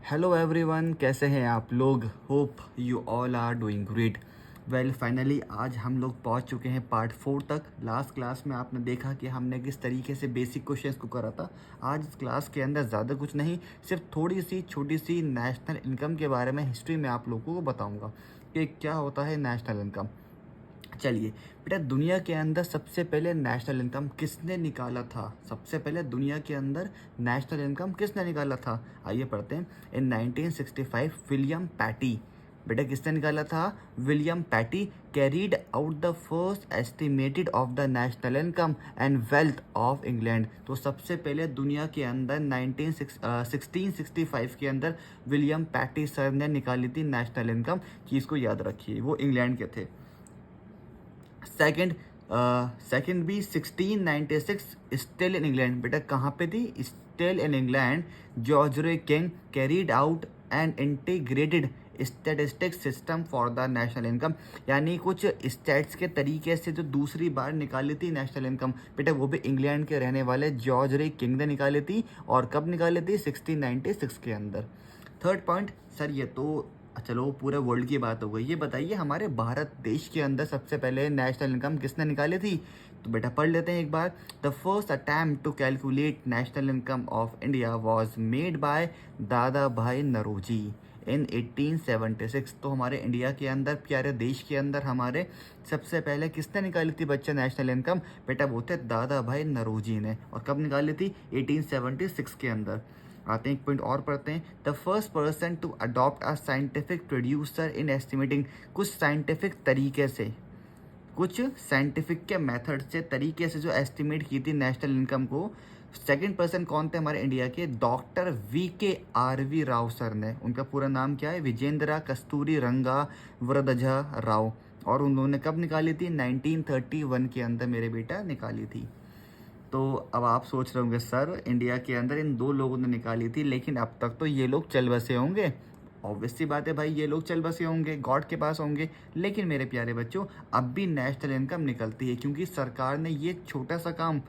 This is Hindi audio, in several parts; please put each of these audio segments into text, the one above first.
हेलो एवरीवन, कैसे हैं आप लोग। Hope you all are doing great. Well finally आज हम लोग पहुंच चुके हैं पार्ट 4 तक। लास्ट क्लास में आपने देखा कि हमने किस तरीके से बेसिक क्वेश्चंस को करा था। आज इस क्लास के अंदर ज़्यादा कुछ नहीं, सिर्फ थोड़ी सी छोटी सी नेशनल इनकम के बारे में हिस्ट्री में आप लोगों को बताऊँगा कि क्या होता है नेशनल इनकम। चलिए बेटा, दुनिया के अंदर सबसे पहले नेशनल इनकम किसने निकाला था? सबसे पहले दुनिया के अंदर नेशनल इनकम किसने निकाला था? आइए पढ़ते हैं। In 1965 William Petty. बेटा किसने निकाला था? William Petty carried out the first estimated of the national income and wealth of England. तो सबसे पहले दुनिया के अंदर 1665 के अंदर विलियम पैटी सर ने निकाली थी नेशनल इनकम। चीज़ को याद रखिए, वो इंग्लैंड के थे। सेकंड भी 1696 स्टिल इन इंग्लैंड। बेटा कहाँ पे थी? Still in England. जॉर्ज रे king carried out an integrated statistics system for the national income. यानी कुछ स्टैट्स के तरीके से जो दूसरी बार निकाली थी नेशनल इनकम, बेटा वो भी इंग्लैंड के रहने वाले जॉर्ज रे किंग ने निकाली थी। और कब निकाली थी? 1696 के अंदर। थर्ड पॉइंट सर, ये तो चलो पूरे वर्ल्ड की बात हो गई, ये बताइए हमारे भारत देश के अंदर सबसे पहले नेशनल इनकम किसने निकाली थी? तो बेटा पढ़ लेते हैं एक बार। The first attempt to calculate national income of India was made by Dadabhai Naoroji इन 1876। तो हमारे इंडिया के अंदर, प्यारे देश के अंदर हमारे सबसे पहले किसने निकाली थी बच्चे नेशनल इनकम? बेटा वो थे दादा भाई नौरोजी ने। और कब निकाली थी? 1876 के अंदर। आते हैं एक पॉइंट और पढ़ते हैं। The first person to adopt a scientific producer in estimating. कुछ साइंटिफिक तरीके से, कुछ साइंटिफिक के मेथड से, तरीके से जो एस्टिमेट की थी नेशनल इनकम को, सेकंड पर्सन कौन थे हमारे इंडिया के? डॉक्टर VKRV राव सर ने। उनका पूरा नाम क्या है? विजेंद्रा कस्तूरी रंगा वरदझा राव। और उन्होंने कब निकाली थी? 1931 के अंदर मेरे बेटा निकाली थी। तो अब आप सोच रहे होंगे सर इंडिया के अंदर इन दो लोगों ने निकाली थी, लेकिन अब तक तो ये लोग चल बसे होंगे। ऑब्वियस सी बात है भाई, ये लोग चल बसे होंगे, गॉड के पास होंगे। लेकिन मेरे प्यारे बच्चों, अब भी नेशनल इनकम निकलती है, क्योंकि सरकार ने ये छोटा सा काम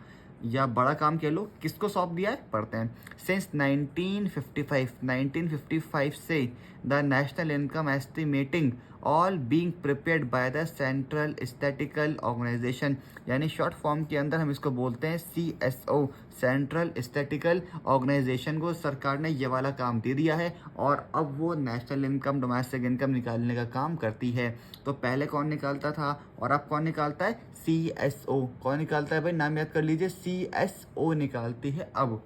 या बड़ा काम कह लो किसको सौंप दिया है। पढ़ते हैं। सिंस 1955 से the national income estimating all being prepared by the central statistical organisation. यानी शॉर्ट फॉर्म के अंदर हम इसको बोलते हैं CSO, सेंट्रल स्टैटिकल ऑर्गेनाइजेशन को सरकार ने ये वाला काम दे दिया है। और अब वो नेशनल इनकम, डोमेस्टिक इनकम निकालने का काम करती है। तो पहले कौन निकालता था और अब कौन निकालता है? CSO। कौन निकालता है भाई? नाम याद कर लीजिए, CSO निकालती है अब।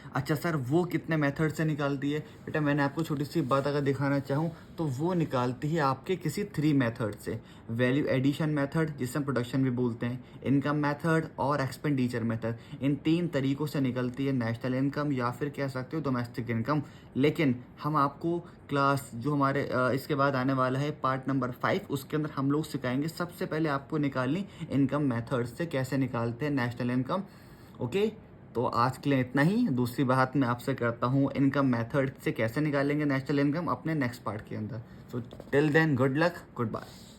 अच्छा सर, वो कितने मेथड से निकालती है? बेटा मैंने आपको छोटी सी बात अगर दिखाना चाहूँ तो वो निकालती है आपके किसी 3 मेथड से। वैल्यू एडिशन मेथड, जिसे हम प्रोडक्शन भी बोलते हैं, इनकम मेथड और एक्सपेंडिचर मेथड। इन 3 तरीकों से निकलती है नेशनल इनकम, या फिर कह सकते हो डोमेस्टिक इनकम। लेकिन हम आपको क्लास जो हमारे इसके बाद आने वाला है पार्ट नंबर 5, उसके अंदर हम लोग सिखाएंगे सबसे पहले आपको निकालनी इनकम मेथड से कैसे निकालते हैं नेशनल इनकम। ओके, तो आज के लिए इतना ही। दूसरी बात मैं आपसे करता हूँ इनकम मेथड से कैसे निकालेंगे नेशनल इनकम अपने नेक्स्ट पार्ट के अंदर। So till then, good luck, good bye.